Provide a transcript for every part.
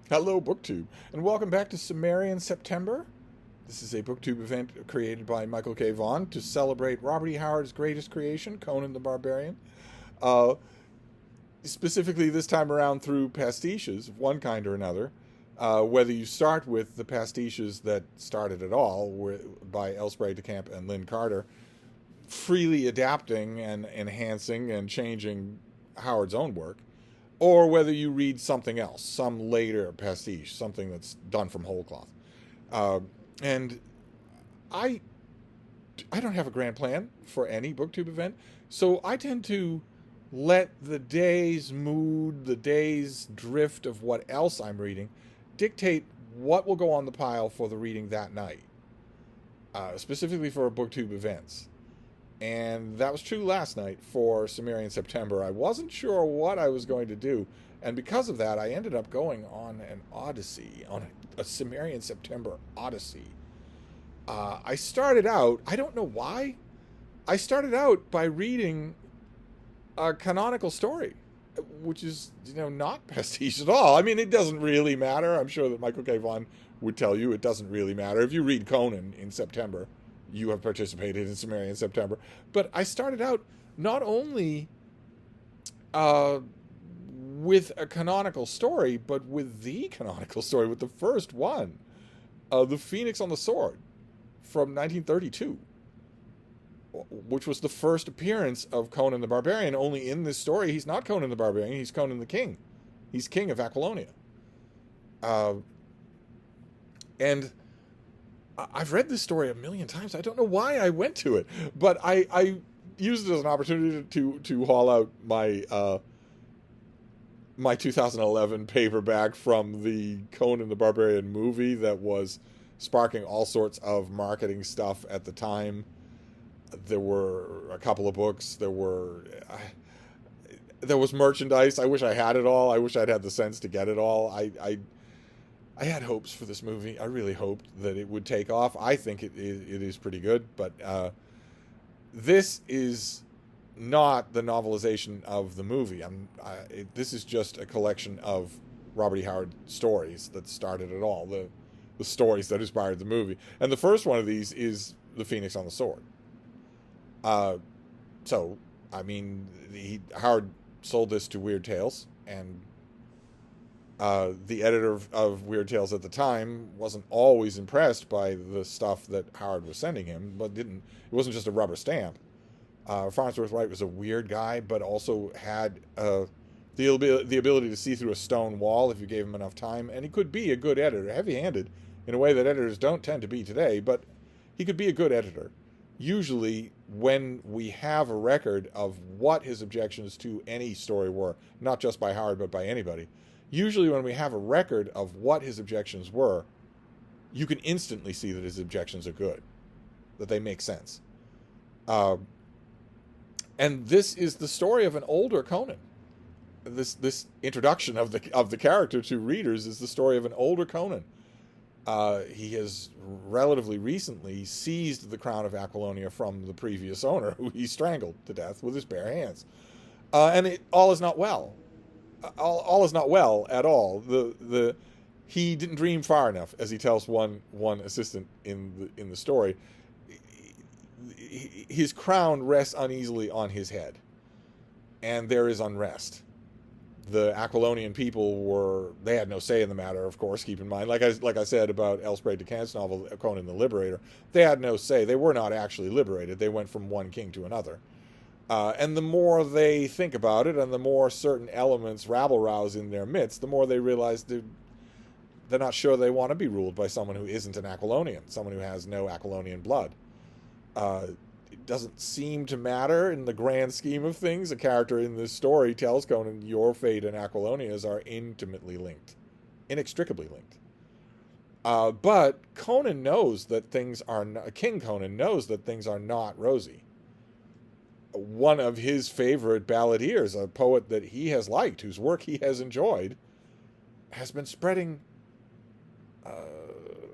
Hello, BookTube, and welcome back to Cimmerian September. This is a BookTube event created by Michael K. Vaughan to celebrate Robert E. Howard's greatest creation, Conan the Barbarian. Uh, Specifically, this time around through pastiches of one kind or another. Whether you start with the pastiches that started it all, by L. Sprague de Camp and Lynn Carter, freely adapting and enhancing and changing Howard's own work, or whether you read something else, some later pastiche, something that's done from whole cloth. Uh, and I, I don't have a grand plan for any BookTube event, so I tend to let the day's mood, the day's drift of what else I'm reading, dictate what will go on the pile for the reading that night, specifically for BookTube events. And that was true last night for Cimmerian September. I wasn't sure what I was going to do, and because of that, I ended up going on an odyssey, on a Cimmerian September odyssey. I started out, I don't know why, I started out by reading a canonical story, which is, not pastiche at all. I mean, it doesn't really matter. I'm sure that Michael K. Vaughan would tell you it doesn't really matter. If you read Conan in September, you have participated in Cimmerian September. But I started out not only with a canonical story, but with the canonical story, with the first one, The Phoenix on the Sword from 1932, which was the first appearance of Conan the Barbarian. Only in this story, he's not Conan the Barbarian, he's Conan the King. He's king of Aquilonia. And I've read this story a million times. I don't know why I went to it, but I used it as an opportunity to haul out my 2011 paperback from the Conan the Barbarian movie that was sparking all sorts of marketing stuff at the time. There were a couple of books. There was merchandise. I wish I had it all. I wish I'd had the sense to get it all. I had hopes for this movie. I really hoped that it would take off. I think it is pretty good, but this is not the novelization of the movie. This is just a collection of Robert E. Howard stories that started it all, the stories that inspired the movie. And the first one of these is The Phoenix on the Sword. So, I mean, Howard sold this to Weird Tales, and the editor of Weird Tales at the time wasn't always impressed by the stuff that Howard was sending him, but it wasn't just a rubber stamp. Farnsworth Wright was a weird guy, but also had the ability to see through a stone wall if you gave him enough time, and he could be a good editor, heavy-handed in a way that editors don't tend to be today, but he could be a good editor. Usually, when we have a record of what his objections to any story were, not just by Howard, but by anybody, usually when we have a record of what his objections were, you can instantly see that his objections are good, that they make sense. And this is the story of an older Conan. This introduction of the character to readers is the story of an older Conan. He has relatively recently seized the crown of Aquilonia from the previous owner, who he strangled to death with his bare hands. And all is not well. All is not well at all. He didn't dream far enough, as he tells one assistant in the story. His crown rests uneasily on his head, and there is unrest. The Aquilonian people they had no say in the matter, of course, keep in mind. Like I said about L. Sprague de Camp's novel, Conan the Liberator, they had no say. They were not actually liberated. They went from one king to another. And the more they think about it, and the more certain elements rabble-rouse in their midst, the more they realize they're not sure they want to be ruled by someone who isn't an Aquilonian, someone who has no Aquilonian blood. It doesn't seem to matter in the grand scheme of things. A character in this story tells Conan, your fate and Aquilonia's are intimately linked, inextricably linked. But Conan knows that King Conan knows that things are not rosy. One of his favorite balladeers, a poet that he has liked, whose work he has enjoyed, has been spreading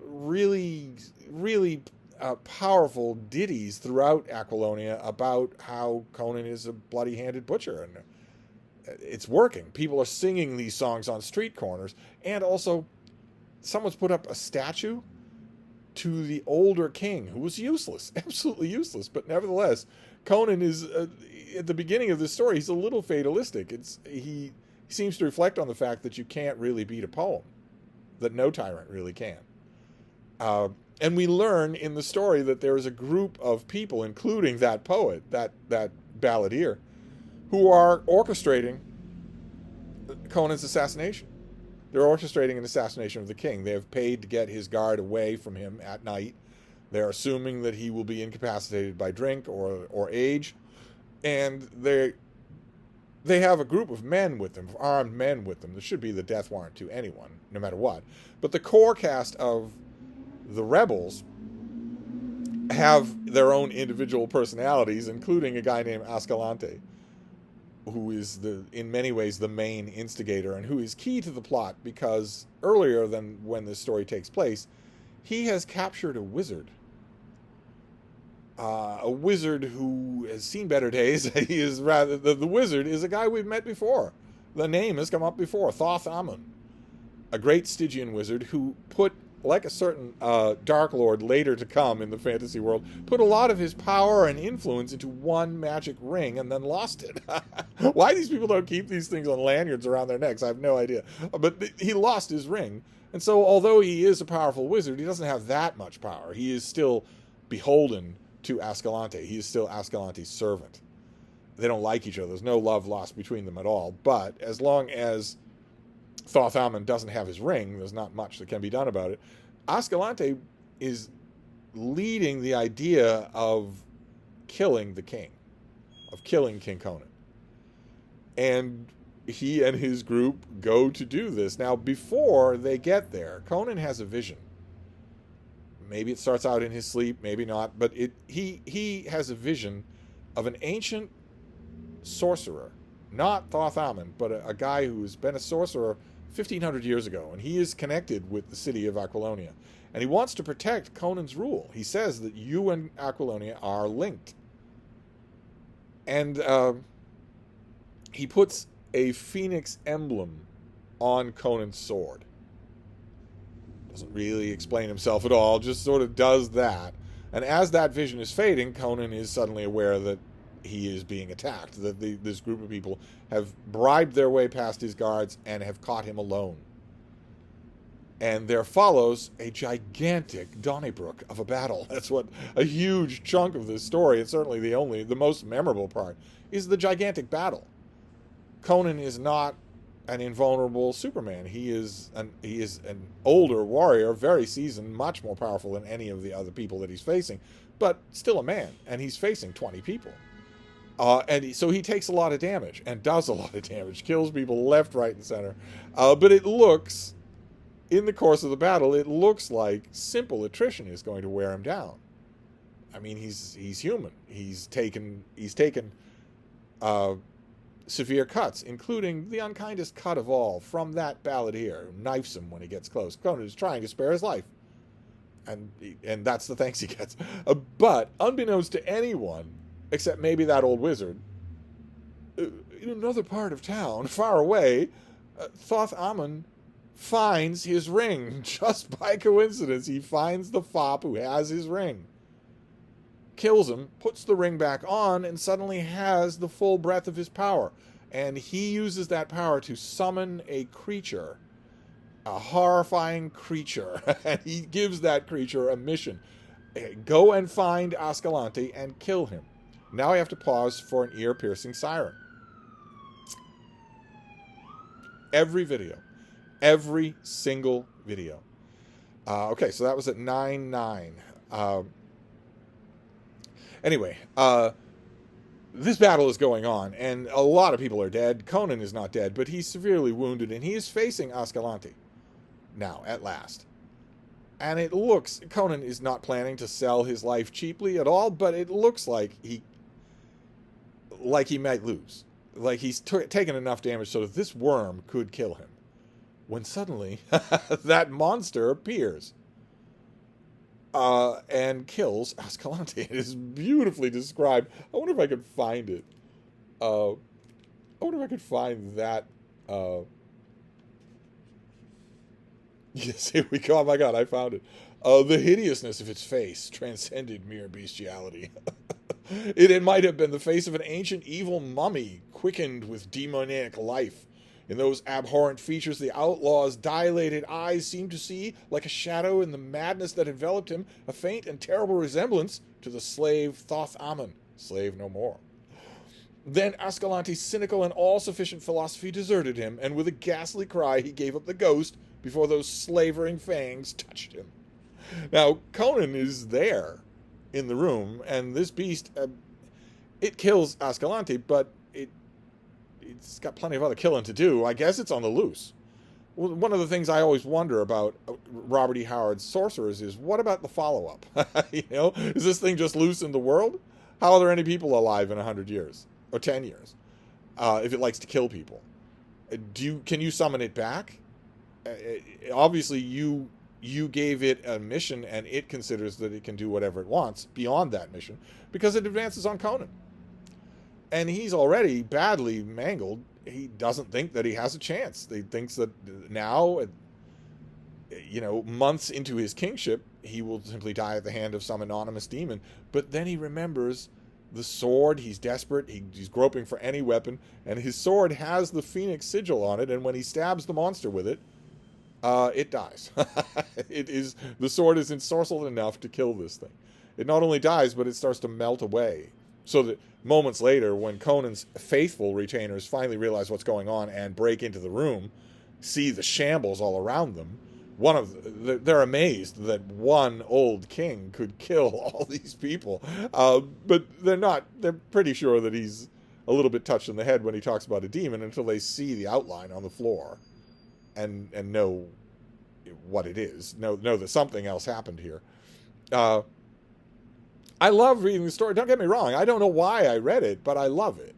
really, really powerful ditties throughout Aquilonia about how Conan is a bloody-handed butcher, and it's working. People are singing these songs on street corners, and also someone's put up a statue to the older king, who was useless, absolutely useless. But nevertheless, Conan is, at the beginning of this story, he's a little fatalistic. He seems to reflect on the fact that you can't really beat a poem, that no tyrant really can. And we learn in the story that there is a group of people, including that poet, that balladeer, who are orchestrating Conan's assassination. They're orchestrating an assassination of the king. They have paid to get his guard away from him at night. They're assuming that he will be incapacitated by drink or age. And they have a group of men with them, armed men with them. This should be the death warrant to anyone, no matter what. But the core cast of the rebels have their own individual personalities, including a guy named Ascalante, who is in many ways the main instigator and who is key to the plot, because earlier than when this story takes place, he has captured a wizard. A wizard who has seen better days. He is rather the wizard is a guy we've met before. The name has come up before, Thoth Amon, a great Stygian wizard who put, like a certain Dark Lord later to come in the fantasy world, put a lot of his power and influence into one magic ring and then lost it. Why these people don't keep these things on lanyards around their necks, I have no idea. But he lost his ring. And so although he is a powerful wizard, he doesn't have that much power. He is still beholden to Ascalante. He is still Ascalante's servant. They don't like each other. There's no love lost between them at all. But as long as Thoth Amon doesn't have his ring, there's not much that can be done about it. Ascalante is leading the idea of killing the king, of killing King Conan. And he and his group go to do this. Now, before they get there, Conan has a vision. Maybe it starts out in his sleep, maybe not, but he has a vision of an ancient sorcerer, not Thoth Amon, but a guy who's been a sorcerer 1,500 years ago, and he is connected with the city of Aquilonia. And he wants to protect Conan's rule. He says that you and Aquilonia are linked. And he puts a phoenix emblem on Conan's sword. Doesn't really explain himself at all, just sort of does that. And as that vision is fading, Conan is suddenly aware that he is being attacked, that this group of people have bribed their way past his guards and have caught him alone. And there follows a gigantic Donnybrook of a battle. That's what a huge chunk of this story, it's certainly the most memorable part, is the gigantic battle. Conan is not an invulnerable Superman. He is an older warrior, very seasoned, much more powerful than any of the other people that he's facing, but still a man, and he's facing 20 people. So he takes a lot of damage, and does a lot of damage, kills people left, right, and center. But it looks, in the course of the battle, it looks like simple attrition is going to wear him down. I mean, he's human. He's taken severe cuts, including the unkindest cut of all from that balladeer who knifes him when he gets close. Conan is trying to spare his life, and that's the thanks he gets. But unbeknownst to anyone, except maybe that old wizard, in another part of town, far away, Thoth Amon finds his ring. Just by coincidence, he finds the fop who has his ring. Kills him, puts the ring back on, and suddenly has the full breadth of his power. And he uses that power to summon a creature, a horrifying creature. And he gives that creature a mission. Go and find Ascalante and kill him. Now I have to pause for an ear-piercing siren. Every video. Every single video. Okay, so that was at 9:09. Anyway, this battle is going on, and a lot of people are dead. Conan is not dead, but he's severely wounded, and he is facing Ascalante now, at last. And it looks, Conan is not planning to sell his life cheaply at all, but it looks like he might lose. Like he's taken enough damage so that this worm could kill him. When suddenly, that monster appears. And kills Ascalante. It is beautifully described. I wonder if I can find it. I wonder if I could find that. Yes, here we go. Oh my god, I found it. The hideousness of its face transcended mere bestiality. It might have been the face of an ancient evil mummy, quickened with demoniac life. In those abhorrent features, the outlaw's dilated eyes seemed to see, like a shadow in the madness that enveloped him, a faint and terrible resemblance to the slave Thoth Amon, slave no more. Then Ascalante's cynical and all-sufficient philosophy deserted him, and with a ghastly cry he gave up the ghost before those slavering fangs touched him. Now, Conan is there in the room, and this beast, it kills Ascalante, but it's got plenty of other killing to do. I guess it's on the loose. Well, one of the things I always wonder about Robert E. Howard's Sorcerers is, what about the follow-up? Is this thing just loose in the world? How are there any people alive in 100 years? Or 10 years? If it likes to kill people. Can you summon it back? Obviously, you gave it a mission, and it considers that it can do whatever it wants beyond that mission, because it advances on Conan. And he's already badly mangled. He doesn't think that he has a chance. He thinks that now, months into his kingship, he will simply die at the hand of some anonymous demon. But then he remembers the sword. He's desperate. He's groping for any weapon, and his sword has the phoenix sigil on it, and when he stabs the monster with it, it dies. The sword is ensorcelled enough to kill this thing. It not only dies, but it starts to melt away. So that moments later, when Conan's faithful retainers finally realize what's going on and break into the room, see the shambles all around them, they're amazed that one old king could kill all these people. But they're pretty sure that he's a little bit touched in the head when he talks about a demon, until they see the outline on the floor and know what it is, know that something else happened here. I love reading the story. Don't get me wrong. I don't know why I read it, but I love it.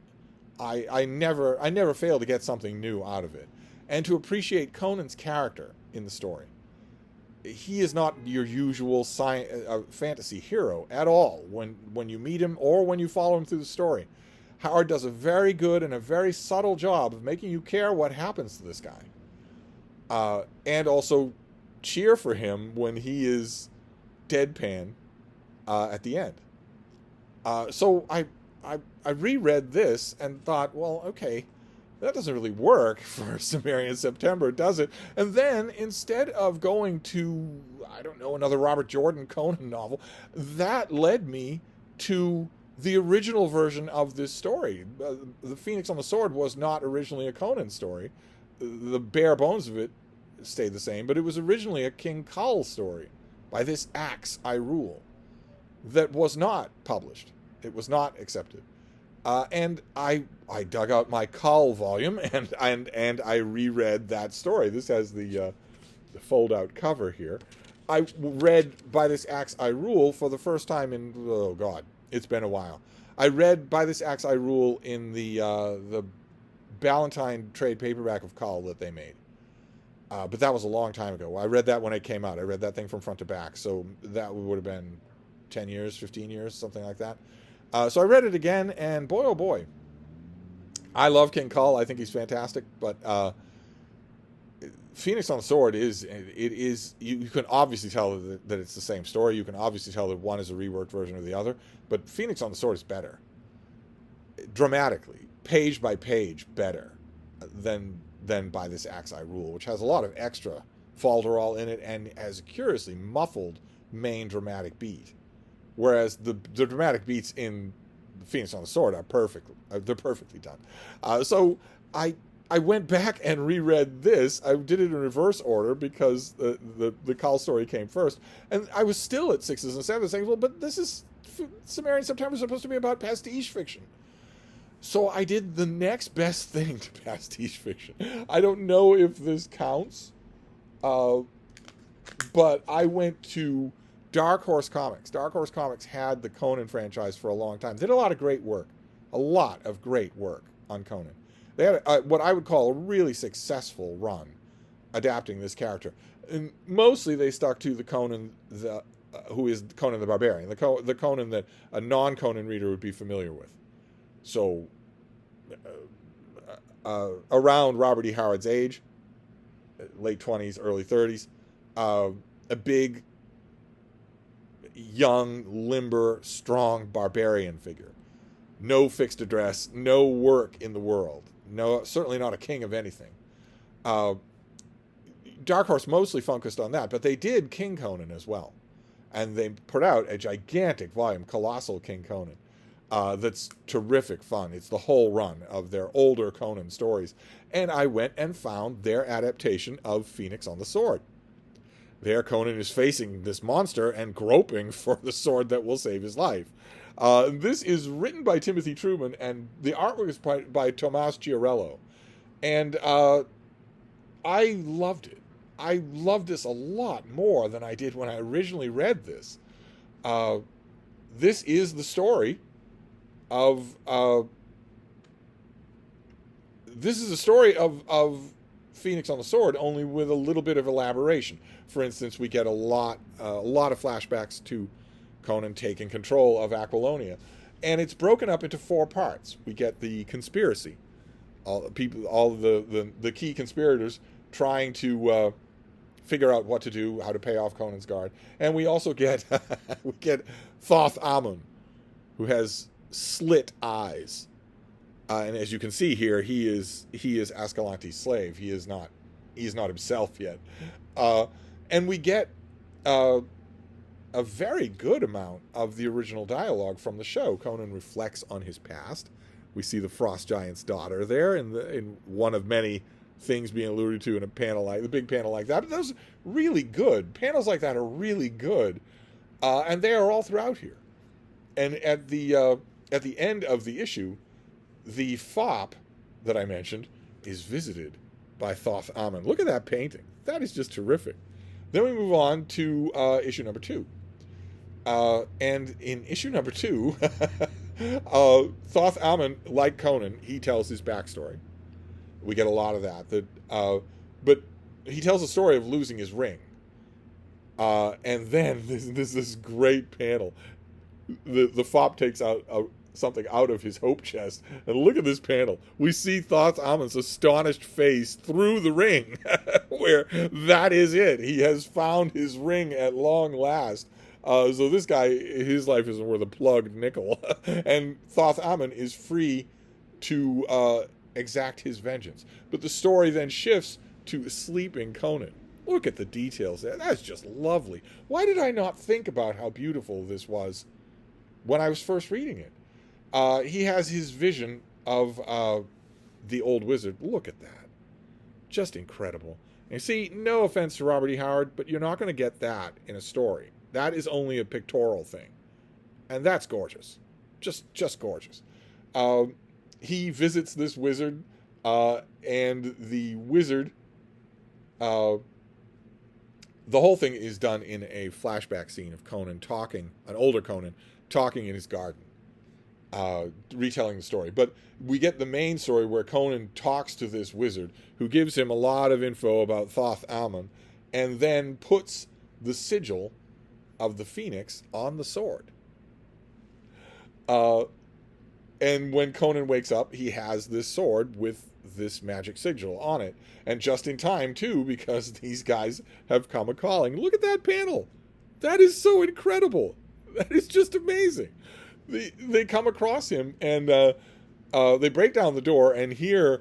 I never fail to get something new out of it. And to appreciate Conan's character in the story. He is not your usual fantasy hero at all when you meet him or when you follow him through the story. Howard does a very good and a very subtle job of making you care what happens to this guy. And also cheer for him when he is deadpan at the end. So I reread this and thought, well, okay, that doesn't really work for Cimmerian September, does it? And then, instead of going to, I don't know, another Robert Jordan Conan novel, that led me to the original version of this story. The Phoenix on the Sword was not originally a Conan story. The bare bones of it stayed the same, but it was originally a King Kull story. By this axe I rule. That was not published. It was not accepted. And I dug out my Kull volume and I reread that story. This has the fold-out cover here. I read By This Axe I Rule for the first time in, oh God, it's been a while. I read By This Axe I Rule in the Ballantine trade paperback of Kull that they made. But that was a long time ago. I read that when it came out. I read that thing from front to back. So that would have been 10 years, 15 years, something like that. So I read it again, and boy, oh boy. I love King Kull. I think he's fantastic. But Phoenix on the Sword you can obviously tell that it's the same story. You can obviously tell that one is a reworked version of the other. But Phoenix on the Sword is better. Dramatically, page by page, better than By This Axe I Rule, which has a lot of extra falderall in it and has a curiously muffled main dramatic beat. Whereas the dramatic beats in Phoenix on the Sword are they're perfectly done. So I went back and reread this. I did it in reverse order because the Kull story came first. And I was still at 6s and 7s saying, well, but this is Cimmerian September is supposed to be about pastiche fiction. So I did the next best thing to pastiche fiction. I don't know if this counts, but I went to Dark Horse Comics. Dark Horse Comics had the Conan franchise for a long time. They did a lot of great work on Conan. They had what I would call a really successful run adapting this character. And mostly they stuck to the Conan who is Conan the Barbarian, the Conan that a non-Conan reader would be familiar with. So around Robert E. Howard's age, late 20s, early 30s, a big, young, limber, strong barbarian figure. No fixed address, no work in the world, no, certainly not a king of anything. Dark Horse mostly focused on that, but they did King Conan as well. And they put out a gigantic volume, Colossal King Conan, that's terrific fun. It's the whole run of their older Conan stories. And I went and found their adaptation of Phoenix on the Sword. There Conan is facing this monster and groping for the sword that will save his life. This is written by Timothy Truman, and the artwork is by Tomás Chiarello. And I loved it. I loved this a lot more than I did when I originally read this. This is the story of Phoenix on the Sword, only with a little bit of elaboration. For instance, we get a lot of flashbacks to Conan taking control of Aquilonia, and it's broken up into 4 parts. We get the conspiracy, all the key conspirators trying to figure out what to do, how to pay off Conan's guard, and we also get Thoth Amon, who has slit eyes, and as you can see here, he is Ascalante's slave. He is not himself yet, and we get a very good amount of the original dialogue from the show. Conan reflects on his past. We see the Frost Giant's daughter there in one of many things being alluded to in a panel like the big panel like that. But those are really good. Panels like that are really good, and they are all throughout here. And at the end of the issue, the fop that I mentioned is visited by Thoth Amon. Look at that painting. That is just terrific. Then we move on to issue number 2. And in issue number 2, Thoth Amon, like Conan, he tells his backstory. We get a lot of that. But he tells a story of losing his ring. And then there's this great panel. The fop takes out something out of his hope chest. And look at this panel. We see Thoth Amon's astonished face through the ring, where that is it. He has found his ring at long last. So this guy, his life isn't worth a plugged nickel. And Thoth Amon is free to exact his vengeance. But the story then shifts to sleeping Conan. Look at the details there. That's just lovely. Why did I not think about how beautiful this was when I was first reading it? He has his vision of the old wizard. Look at that. Just incredible. And see, no offense to Robert E. Howard, but you're not going to get that in a story. That is only a pictorial thing. And that's gorgeous. Just gorgeous. He visits this wizard, and the wizard, the whole thing is done in a flashback scene of Conan talking, an older Conan, talking in his garden, retelling the story. But we get the main story where Conan talks to this wizard, who gives him a lot of info about Thoth Amon, and then puts the sigil of the phoenix on the sword. And when Conan wakes up, he has this sword with this magic sigil on it. And just in time, too, because these guys have come a-calling. Look at that panel. That is so incredible. That is just amazing. They come across him, and they break down the door, and here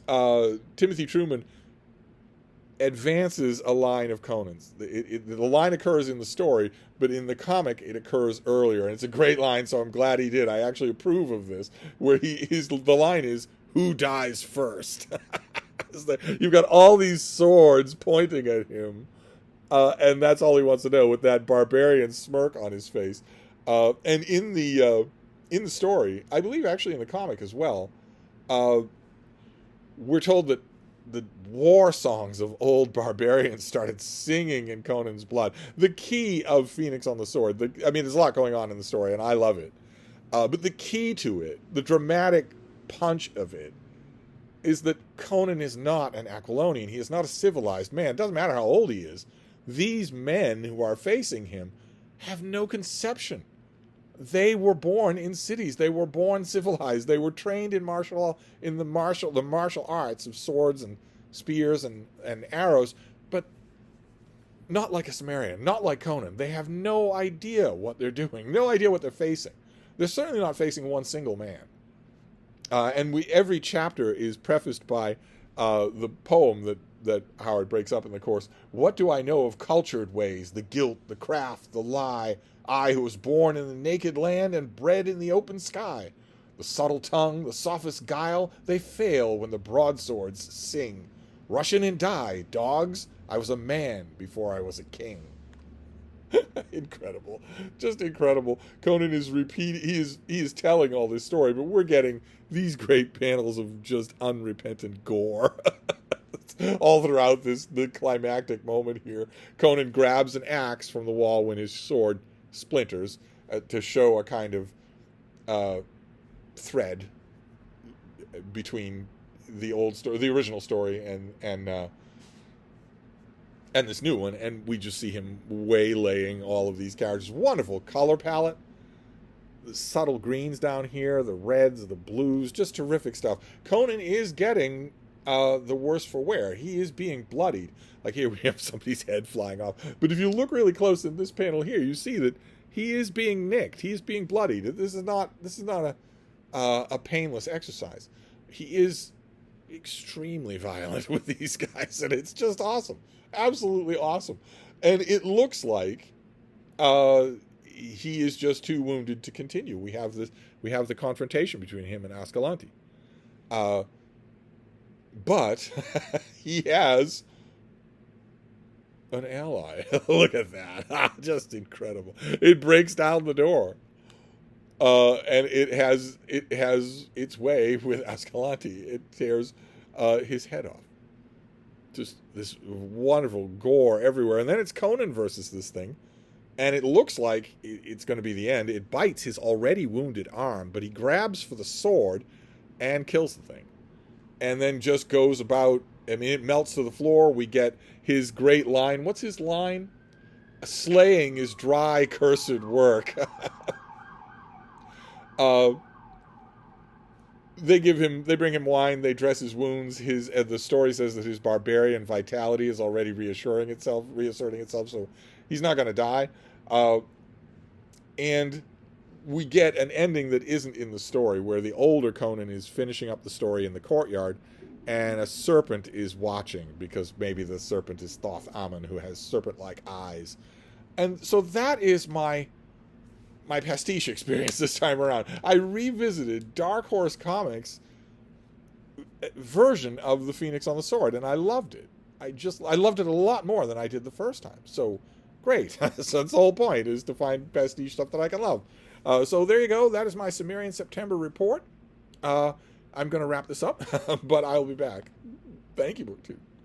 Timothy Truman advances a line of Conan's. The line occurs in the story, but in the comic it occurs earlier, and it's a great line, so I'm glad he did. I actually approve of this, where the line is, "Who dies first?" You've got all these swords pointing at him, and that's all he wants to know, with that barbarian smirk on his face. And in the story, I believe actually in the comic as well, we're told that the war songs of old barbarians started singing in Conan's blood. The key of Phoenix on the Sword, there's a lot going on in the story, and I love it. But the key to it, the dramatic punch of it, is that Conan is not an Aquilonian. He is not a civilized man. It doesn't matter how old he is. These men who are facing him have no conception they were born in cities. They were born civilized. They were trained in the martial arts of swords and spears and arrows, but not like a Cimmerian, not like Conan. They have no idea what they're doing, no idea what they're facing. They're certainly not facing one single man. And every chapter is prefaced by the poem that Howard breaks up in the course. What do I know of cultured ways, the guilt, the craft, the lie? I who was born in the naked land and bred in the open sky. The subtle tongue, the sophist guile, they fail when the broadswords sing. Rush in and die, dogs. I was a man before I was a king. Incredible. Just incredible. Conan is he is telling all this story, but we're getting these great panels of just unrepentant gore. All throughout the climactic moment here. Conan grabs an axe from the wall when his sword splinters to show a kind of thread between the original story and this new one, and we just see him waylaying all of these characters. Wonderful color palette, the subtle greens down here, the reds, the blues, just terrific stuff. Conan is getting the worse for wear. He is being bloodied. Like here we have somebody's head flying off. But if you look really close in this panel here, you see that he is being nicked. He is being bloodied. This is not a painless exercise. He is extremely violent with these guys, and it's just awesome. Absolutely awesome. And it looks like he is just too wounded to continue. We have the confrontation between him and Ascalante. But he has an ally. Look at that. Just incredible. It breaks down the door. And it has its way with Ascalante. It tears his head off. Just this wonderful gore everywhere. And then it's Conan versus this thing. And it looks like it's going to be the end. It bites his already wounded arm, but he grabs for the sword and kills the thing. And then just goes about, I mean, it melts to the floor. We get his great line. What's his line? Slaying is dry, cursed work. They bring him wine, they dress his wounds. The story says that his barbarian vitality is already reasserting itself, so he's not going to die. And we get an ending that isn't in the story, where the older Conan is finishing up the story in the courtyard, and a serpent is watching, because maybe the serpent is Thoth Amon, who has serpent-like eyes. And so that is my pastiche experience this time around. I revisited Dark Horse Comics' version of The Phoenix on the Sword, and I loved it. I loved it a lot more than I did the first time. So, great. So that's the whole point, is to find pastiche stuff that I can love. So there you go. That is my Cimmerian September report. I'm going to wrap this up, but I'll be back. Thank you, BookTube.